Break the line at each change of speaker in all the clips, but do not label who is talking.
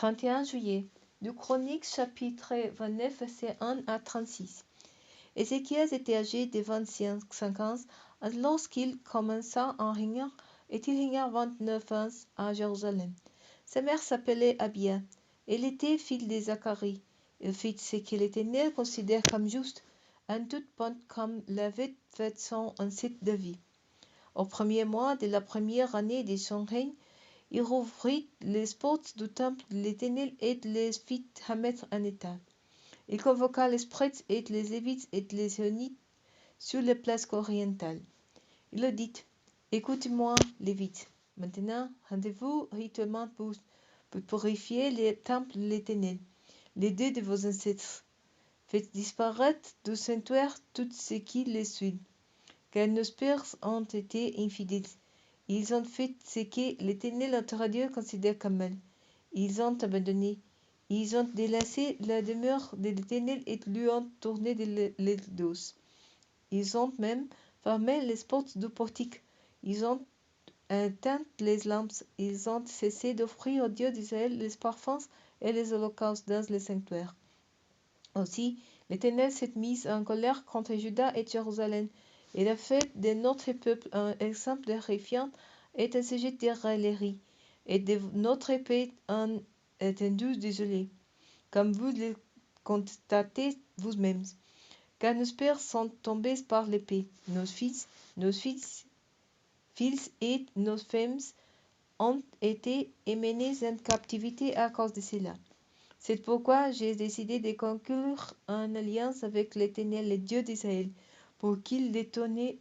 31 juillet. 2 Chroniques chapitre 29 versets 1 à 36. Ézéchias était âgé de 25 ans lorsqu'il commença à régner, et il régna 29 ans à Jérusalem. Sa mère s'appelait Abia. Elle était fille de Zacharie. Il fit ce que l'Éternel considère comme juste, en toute bonne comme l'avait fait son ancêtre David. Au premier mois de la première année de son règne, il rouvrit les portes du temple de l'Éternel et les fit remettre en état. Il convoqua les prêtres et les lévites et les Léonites sur les places orientales. Il leur dit: Écoutez-moi, Lévites. Maintenant, rendez-vous rituellement pour purifier le temple de l'Éternel, les dieux de vos ancêtres. Faites disparaître du sanctuaire tout ce qui les suit, car nos pères ont été infidèles. Ils ont fait ce que l'Éternel notre Dieu considère comme mal. Ils ont abandonné. Ils ont délaissé la demeure de l'Éternel et lui ont tourné le dos. Ils ont même fermé les portes du portique. Ils ont éteint les lampes. Ils ont cessé d'offrir au Dieu d'Israël les parfums et les holocaustes dans le sanctuaire. Aussi, l'Éternel s'est mis en colère contre Juda et Jérusalem. Il a fait de notre peuple un exemple terrifiant et un sujet de raillerie, et de notre pays un étendu désolé, comme vous le constatez vous-mêmes. Car nos pères sont tombés par l'épée, nos fils et nos femmes ont été emmenés en captivité à cause de cela. C'est pourquoi j'ai décidé de conclure une alliance avec l'Éternel, le Dieu d'Israël, pour qu'il détourne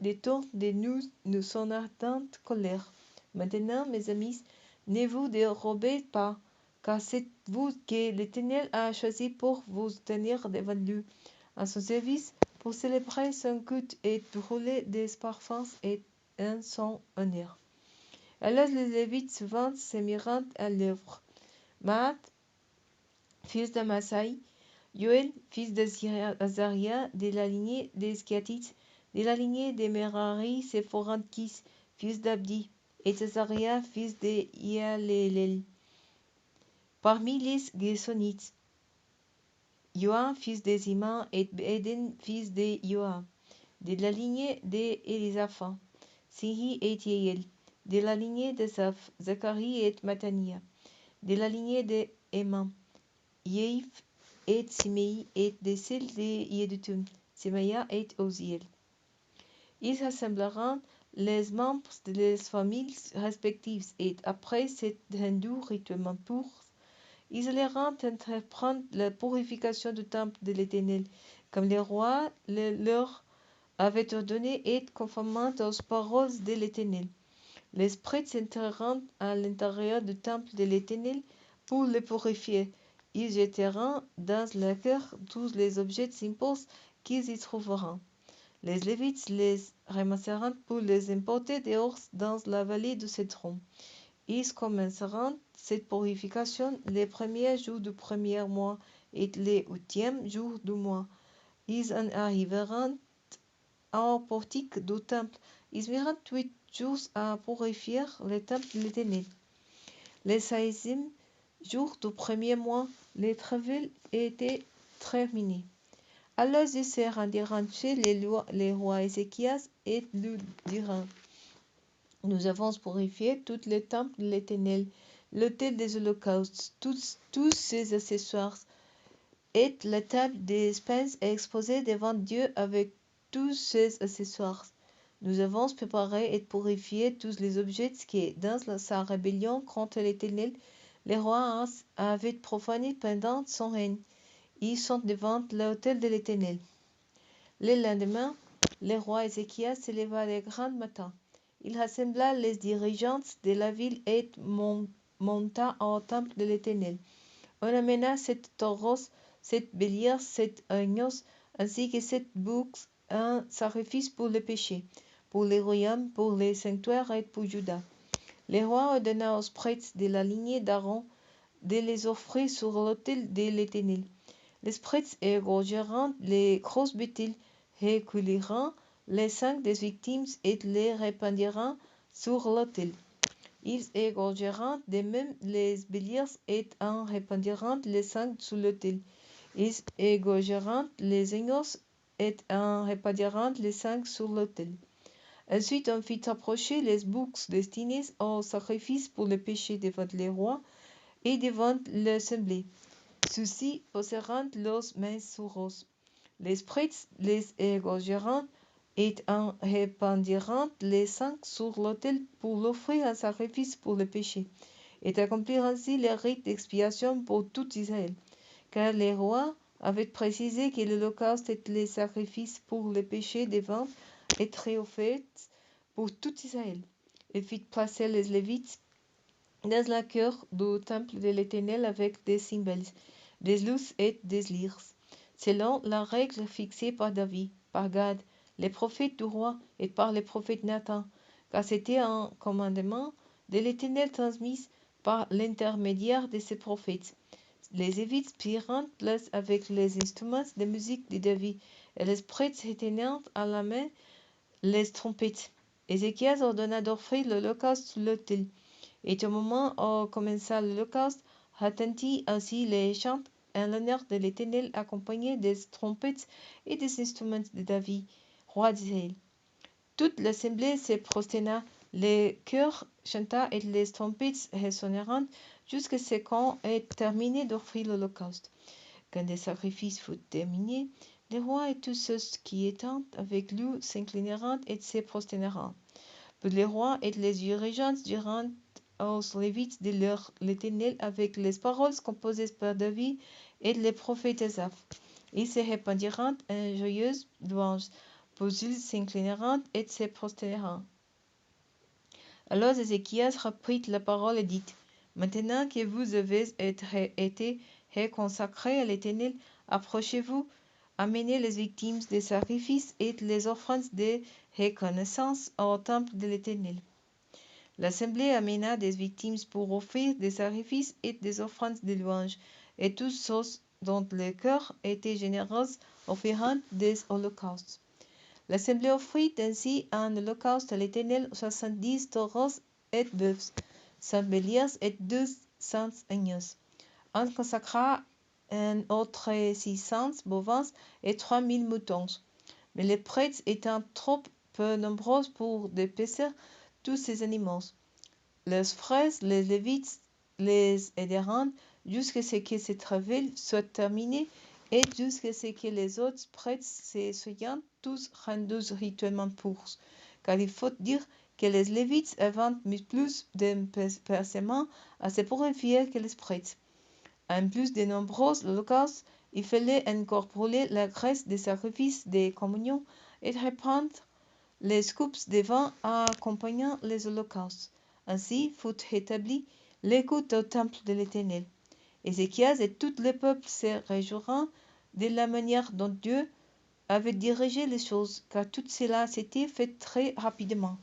de nous son ardente colère. Maintenant, mes amis, ne vous dérobez pas, car c'est vous que l'Éternel a choisi pour vous tenir devant lui, à son service, pour célébrer son culte et brûler des parfums et en son honneur. Alors les Lévites suivants se mirent à l'œuvre. Maat, fils d'Amasai, Yoël, fils d'Azaria, de la lignée des Sciatites, de la lignée des Merari, Sephorankis, fils d'Abdi, et Azaria, fils de Yalélel. Parmi les Gessonites, Joa, fils de Zima, et Eden, fils de Joa, de la lignée d'Elisapha, Sihi et Yéel, de la lignée de Zacharie et Matania, de la lignée de Emma, Yeif et Simei et de celle de Yedutun, Semaya et Oziel. Ils assembleront les membres des familles respectives et après s'être rendus rituellement purs, ils allèrent entreprendre la purification du temple de l'Éternel, comme le roi leur avait ordonné et conformément aux paroles de l'Éternel. Les prêtres entreront à l'intérieur du temple de l'Éternel pour le purifier. Ils jetteront dans la cœur tous les objets simples qu'ils y trouveront. Les Lévites les ramasseront pour les emporter dehors dans la vallée du Cédron. Ils commenceront cette purification les premiers jours du premier mois et les 8e jours du mois. Ils en arriveront au portique du temple. Ils mirent 8 jours à purifier le temple de l'Éternel. Les 16e jour du premier mois, les travaux étaient terminés. Alors ils se rendirent chez le roi Ézéchias et lui dirent: Nous avons purifié tout le temple de l'Éternel, l'autel des holocaustes, tous ses accessoires, et la table des spens exposée devant Dieu avec tous ses accessoires. Nous avons préparé et purifié tous les objets qui, dans sa rébellion contre l'Éternel, le roi As avait profanés pendant son règne. Ils sont devant l'autel de l'Éternel. Le lendemain, le roi Ézéchias se leva de grand matin. Il rassembla les dirigeants de la ville et monta au temple de l'Éternel. On amena 7 taureaux, 7 béliers, 7 agneaux, ainsi que 7 boucs, un sacrifice pour le péché, pour les royaumes, pour les sanctuaires et pour Juda. Le roi ordonna aux prêtres de la lignée d'Aaron de les offrir sur l'autel de l'Éternel. Les prêtres égorgeront les grosses bêtes, recueilliront les sang des victimes et les répandiront sur l'autel. Ils égorgeront de même les béliers et en répandront le sang sur l'autel. Ils égorgeront les agneaux et en répandront le sang sur l'autel. Ensuite on fit approcher les boucs destinés au sacrifice pour le péché devant les rois et devant l'assemblée. Ceux-ci poseront leurs mains sur eux. Les prêtres les égorgeront et en répandront le sang sur l'autel pour l'offrir un sacrifice pour le péché, et accomplir ainsi le rite d'expiation pour tout Israël, car les rois avaient précisé que l'Holocauste et les sacrifices pour le péché devaient être offerts pour tout Israël. Il fit placer les Lévites dans la cour du temple de l'Éternel avec des cymbales, des luths et des lyres, selon la règle fixée par David, par Gad, les prophètes du roi, et par le prophète Nathan, car c'était un commandement de l'Éternel transmis par l'intermédiaire de ses prophètes. Les Lévites prirent place avec les instruments de musique de David, et les prêtres tenant à la main les trompettes. Ézéchias ordonna d'offrir l'Holocauste sur l'autel. Et au moment où commença l'Holocauste, retentit ainsi les chants en l'honneur de l'Éternel accompagnés des trompettes et des instruments de David, roi d'Israël. Toute l'assemblée se prosterna, les chœurs chanta et les trompettes résonnèrent jusqu'à ce qu'on ait terminé d'offrir l'Holocauste. Quand le sacrifice fut terminé, le roi et tous ceux qui étaient avec lui s'inclinèrent et se prosternèrent. Puis le roi et les dirigeants dirent aux Lévites de louer l'Éternel avec les paroles composées par David et le prophète Asaph. Ils se répandirent en joyeuses louanges, puis ils s'inclinèrent et se prosternèrent. Alors Ézéchias reprit la parole et dit: Maintenant que vous avez été reconsacrés à l'Éternel, approchez-vous, amenez les victimes des sacrifices et les offrandes de reconnaissance au temple de l'Éternel. L'assemblée amena des victimes pour offrir des sacrifices et des offrandes de louange, et tous ceux dont le cœur était généreux offrirent des holocaustes. L'assemblée offrit ainsi un holocauste à l'Éternel 70 taureaux et bœufs, 100 béliers et 200 agneaux. On consacra un autre 600 bovins et 3000 moutons. Mais les prêtres étant trop peu nombreux pour dépêcher tous ces animaux. Les frères, les Lévites, les aidèrent jusqu'à ce que ce travail soit terminé et jusqu'à ce que les autres prêtres se soient tous rendus rituellement purs. Car il faut dire que les Lévites avaient mis plus d'empressement à se purifier que les prêtres. En plus de nombreux holocaustes, il fallait encore brûler la graisse des sacrifices de communion et répandre les coupes de vin accompagnant les holocaustes. Ainsi fut établi l'écoute au temple de l'Éternel. Ézéchias et tout le peuple se réjouirent de la manière dont Dieu avait dirigé les choses, car tout cela s'était fait très rapidement.